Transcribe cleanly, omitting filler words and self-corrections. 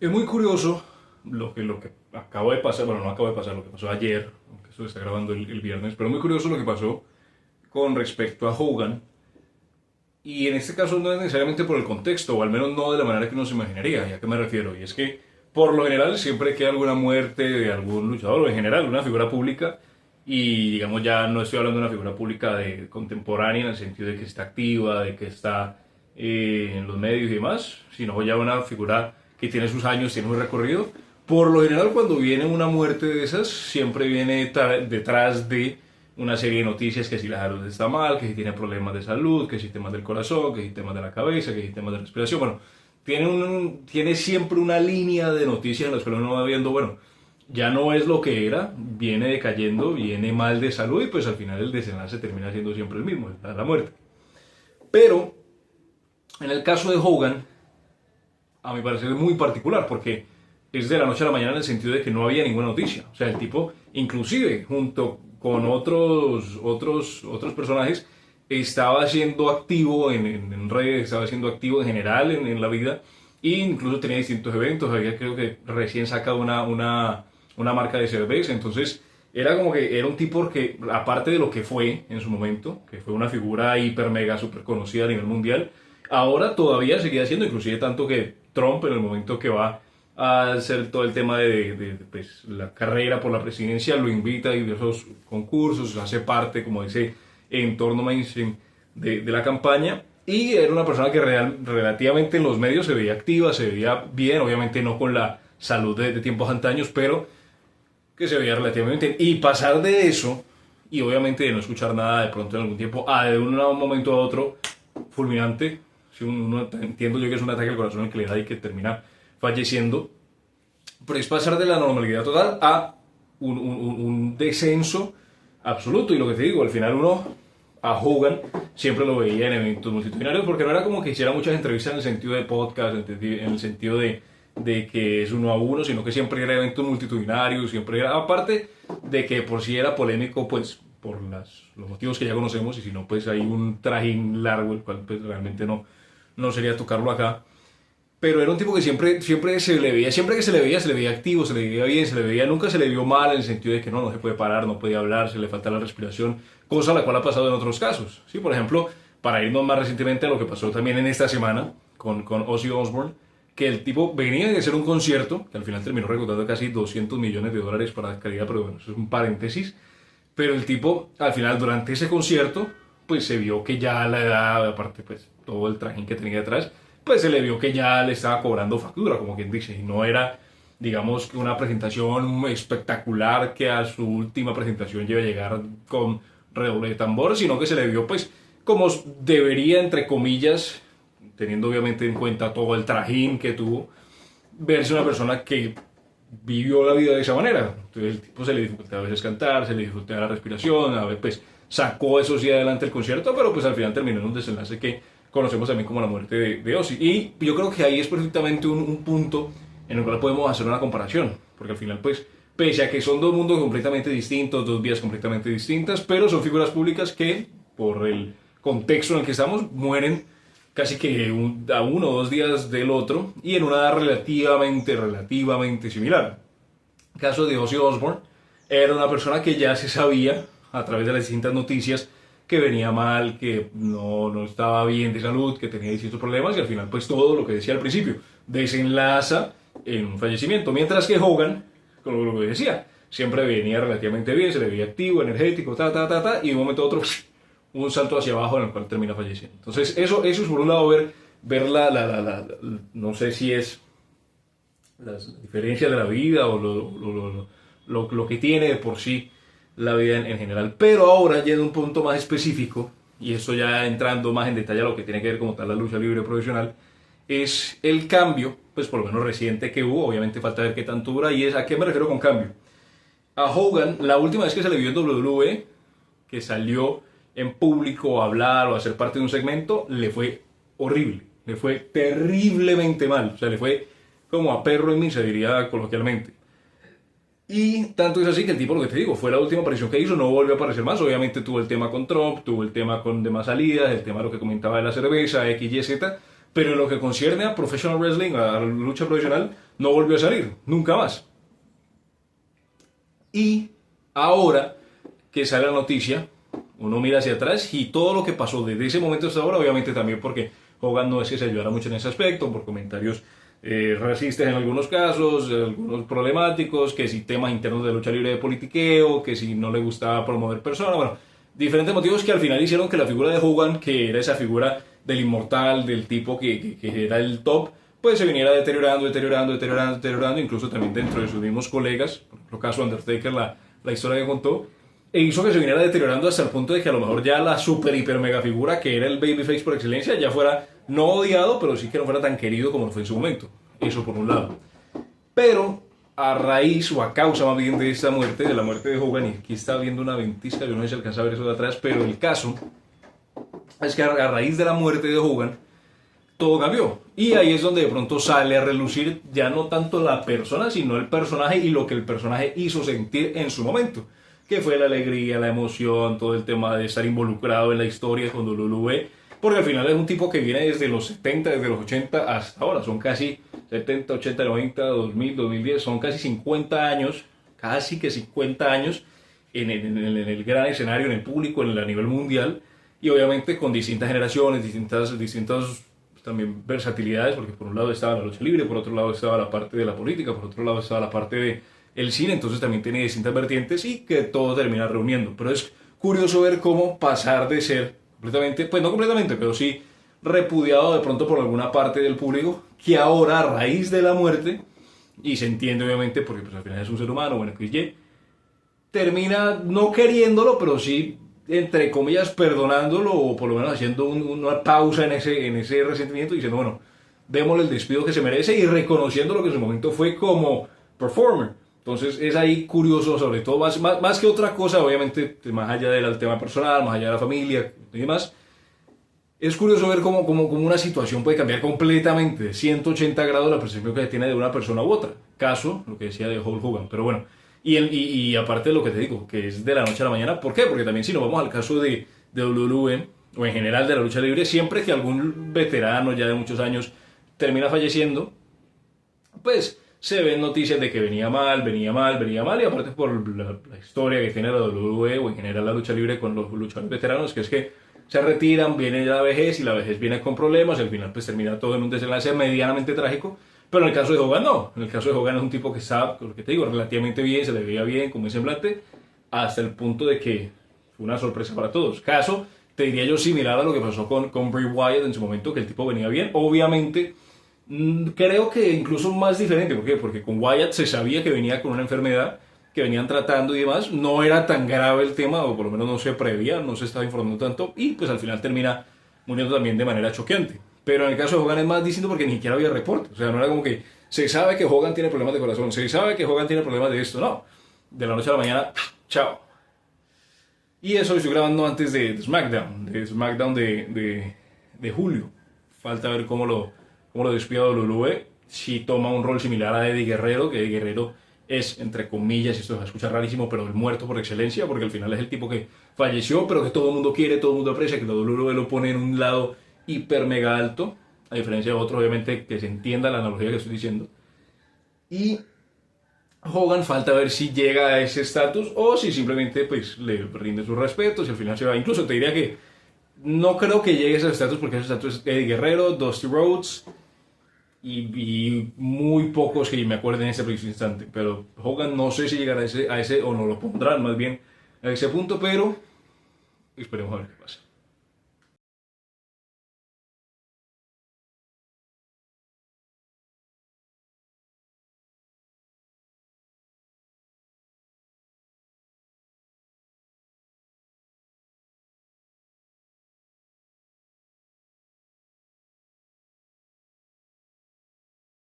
Es muy curioso lo que acabo de pasar, bueno, no acabo de pasar, lo que pasó ayer, aunque eso se está grabando el viernes, pero muy curioso lo que pasó con respecto a Hogan. Y en este caso no es necesariamente por el contexto, o al menos no de la manera que uno se imaginaría. ¿Y a qué me refiero? Y es que, por lo general, siempre que hay alguna muerte de algún luchador, o en general, una figura pública, y digamos ya no estoy hablando de una figura pública de contemporánea en el sentido de que está activa, de que está en los medios y demás, sino ya una figura que tiene sus años, tiene un recorrido. Por lo general, cuando viene una muerte de esas, siempre viene detrás de una serie de noticias que si la salud está mal, que si tiene problemas de salud, que si temas del corazón, que si temas de la cabeza, que si temas de respiración. Bueno, tiene siempre una línea de noticias en las que uno va viendo, bueno, ya no es lo que era, viene decayendo, viene mal de salud y pues al final el desenlace termina siendo siempre el mismo, la muerte. Pero en el caso de Hogan, a mi parecer es muy particular porque es de la noche a la mañana en el sentido de que no había ninguna noticia. O sea, el tipo, inclusive junto con otros personajes, estaba siendo activo en redes, estaba siendo activo en general en la vida e incluso tenía distintos eventos. Había creo que recién sacado una marca de cerveza. Entonces era como que era un tipo que, aparte de lo que fue en su momento, que fue una figura hiper mega super conocida a nivel mundial, ahora todavía seguía siendo, inclusive tanto que Trump en el momento que va a hacer todo el tema pues, la carrera por la presidencia, lo invita a diversos concursos, hace parte como de ese entorno mainstream de la campaña y era una persona que relativamente en los medios se veía activa, se veía bien, obviamente no con la salud de tiempos antaños, pero que se veía relativamente bien. Y pasar de eso, y obviamente de no escuchar nada de pronto en algún tiempo, a de un momento a otro, fulminante, si entiendo yo que es un ataque al corazón el que le da y que termina falleciendo, pero es pasar de la normalidad total a un descenso absoluto. Y lo que te digo, al final uno a Hogan siempre lo veía en eventos multitudinarios porque no era como que hiciera muchas entrevistas en el sentido de podcast, en el sentido de que es uno a uno, sino que siempre era eventos multitudinarios, siempre era, aparte de que por si era polémico, pues por los motivos que ya conocemos, y si no, pues hay un trajín largo, el cual pues realmente no sería tocarlo acá. Pero era un tipo que siempre se le veía, siempre que se le veía activo, se le veía bien, se le veía, nunca se le vio mal en el sentido de que no se puede parar, no podía hablar, se le falta la respiración, cosa la cual ha pasado en otros casos. ¿Sí? Por ejemplo, para irnos más recientemente a lo que pasó también en esta semana con Ozzy Osbourne, que el tipo venía de hacer un concierto, que al final terminó recaudando casi $200 millones para calidad, pero bueno, eso es un paréntesis, pero el tipo al final durante ese concierto, pues se vio que ya la edad, aparte pues todo el trajín que tenía detrás, pues se le vio que ya le estaba cobrando factura, como quien dice, y no era, digamos, una presentación espectacular que a su última presentación lleve a llegar con redoble de tambor, sino que se le vio, pues, como debería, entre comillas, teniendo obviamente en cuenta todo el trajín que tuvo, verse una persona que vivió la vida de esa manera. Entonces el tipo se le dificultaba a veces cantar, se le dificultaba la respiración, a veces pues sacó eso sí adelante el concierto, pero pues al final terminó en un desenlace que conocemos también como la muerte de Ozzy. Y yo creo que ahí es perfectamente un punto en el cual podemos hacer una comparación, porque al final pues pese a que son dos mundos completamente distintos, dos vías completamente distintas, pero son figuras públicas que por el contexto en el que estamos mueren casi que a 1 o 2 días del otro y en una edad relativamente similar. El caso de Ozzy Osbourne era una persona que ya se sabía a través de las distintas noticias que venía mal, que no estaba bien de salud, que tenía distintos problemas y al final pues todo lo que decía al principio desenlaza en un fallecimiento. Mientras que Hogan, como lo que decía, siempre venía relativamente bien, se le veía activo, energético, y de un momento a otro un salto hacia abajo en el cual termina falleciendo. Entonces eso es por un lado ver no sé si es las diferencias de la vida o lo que tiene de por sí la vida en general. Pero ahora ya en un punto más específico, y esto ya entrando más en detalle a lo que tiene que ver como tal la lucha libre profesional, es el cambio, pues por lo menos reciente que hubo, obviamente falta ver qué tanto dura, y es a qué me refiero con cambio. A Hogan, la última vez que se le vio en WWE, que salió en público a hablar o a ser parte de un segmento, le fue horrible, le fue terriblemente mal, o sea, le fue como a perro en misa, diría coloquialmente. Y tanto es así que el tipo, lo que te digo, fue la última aparición que hizo, no volvió a aparecer más. Obviamente tuvo el tema con Trump, tuvo el tema con demás salidas, el tema de lo que comentaba de la cerveza, X, Y, Z. pero en lo que concierne a professional wrestling, a la lucha profesional, no volvió a salir, nunca más. Y ahora que sale la noticia, uno mira hacia atrás y todo lo que pasó desde ese momento hasta ahora, obviamente también porque Hogan no es que se ayudara mucho en ese aspecto, por comentarios racistas en algunos casos, algunos problemáticos, que si temas internos de lucha libre de politiqueo, que si no le gustaba promover personas, bueno, diferentes motivos que al final hicieron que la figura de Hogan, que era esa figura del inmortal, del tipo que era el top, pues se viniera deteriorando, incluso también dentro de sus mismos colegas, por ejemplo, caso Undertaker, la historia que contó, e hizo que se viniera deteriorando hasta el punto de que a lo mejor ya la super hiper mega figura que era el babyface por excelencia ya fuera no odiado, pero sí que no fuera tan querido como lo fue en su momento. Eso por un lado. Pero a raíz o a causa más bien de esta muerte, de la muerte de Hogan, y aquí está viendo una ventisca, yo no sé si alcanza a ver eso de atrás, pero el caso es que a raíz de la muerte de Hogan todo cambió. Y ahí es donde de pronto sale a relucir ya no tanto la persona, sino el personaje y lo que el personaje hizo sentir en su momento. Que fue la alegría, la emoción, todo el tema de estar involucrado en la historia con WWE. Porque al final es un tipo que viene desde los 70, desde los 80 hasta ahora. Son casi 70, 80, 90, 2000, 2010. Son casi 50 años, casi que 50 años en el gran escenario, en el público, a nivel mundial. Y obviamente con distintas generaciones, distintas también versatilidades, porque por un lado estaba la lucha libre, por otro lado estaba la parte de la política, por otro lado estaba la parte del cine, entonces también tiene distintas vertientes y que todo termina reuniendo. Pero es curioso ver cómo pasar de ser completamente, pues no completamente, pero sí repudiado de pronto por alguna parte del público, que ahora a raíz de la muerte, y se entiende obviamente porque pues al final es un ser humano, bueno, XY, termina no queriéndolo, pero sí entre comillas, perdonándolo o por lo menos haciendo una pausa en ese resentimiento y diciendo, bueno, démosle el despido que se merece y reconociendo lo que en su momento fue como performer. Entonces es ahí curioso, sobre todo, más que otra cosa, obviamente, más allá del tema personal, más allá de la familia y demás, es curioso ver cómo una situación puede cambiar completamente de 180 grados la percepción que se tiene de una persona u otra. Caso, lo que decía de Hulk Hogan, pero bueno. Y aparte de lo que te digo, que es de la noche a la mañana, ¿por qué? Porque también si nos vamos al caso de WWE, o en general de la lucha libre, siempre que algún veterano ya de muchos años termina falleciendo, pues se ven noticias de que venía mal, y aparte por la historia que tiene la WWE, o en general la lucha libre con los luchadores veteranos, que es que se retiran, viene la vejez, y la vejez viene con problemas, y al final pues termina todo en un desenlace medianamente trágico. Pero en el caso de Hogan no. En el caso de Hogan es un tipo que está, lo que te digo, relativamente bien, se le veía bien, como es semblante, hasta el punto de que fue una sorpresa para todos. Caso, te diría yo, similar a lo que pasó con Bray Wyatt en su momento, que el tipo venía bien. Obviamente, creo que incluso más diferente. ¿Por qué? Porque con Wyatt se sabía que venía con una enfermedad que venían tratando y demás. No era tan grave el tema, o por lo menos no se prevía, no se estaba informando tanto. Y pues al final termina muriendo también de manera choqueante. Pero en el caso de Hogan es más distinto porque ni siquiera había reporte. O sea, no era como que se sabe que Hogan tiene problemas de corazón, se sabe que Hogan tiene problemas de esto. No. De la noche a la mañana, chao. Y eso lo estoy grabando antes de SmackDown de julio. Falta ver cómo lo despide WWE. Si toma un rol similar a Eddie Guerrero, que Eddie Guerrero es, entre comillas, y esto se escucha rarísimo, pero el muerto por excelencia, porque al final es el tipo que falleció, pero que todo el mundo quiere, todo el mundo aprecia, que la WWE lo pone en un lado hiper mega alto, a diferencia de otros, obviamente, que se entienda la analogía que estoy diciendo. Y Hogan falta ver si llega a ese estatus o si simplemente pues le rinde sus respetos y al final se va. Incluso te diría que no creo que llegue a ese estatus porque ese estatus es Eddie Guerrero, Dusty Rhodes y muy pocos que me acuerden en ese preciso instante. Pero Hogan no sé si llegará a ese o no lo pondrán más bien a ese punto, pero esperemos a ver qué pasa.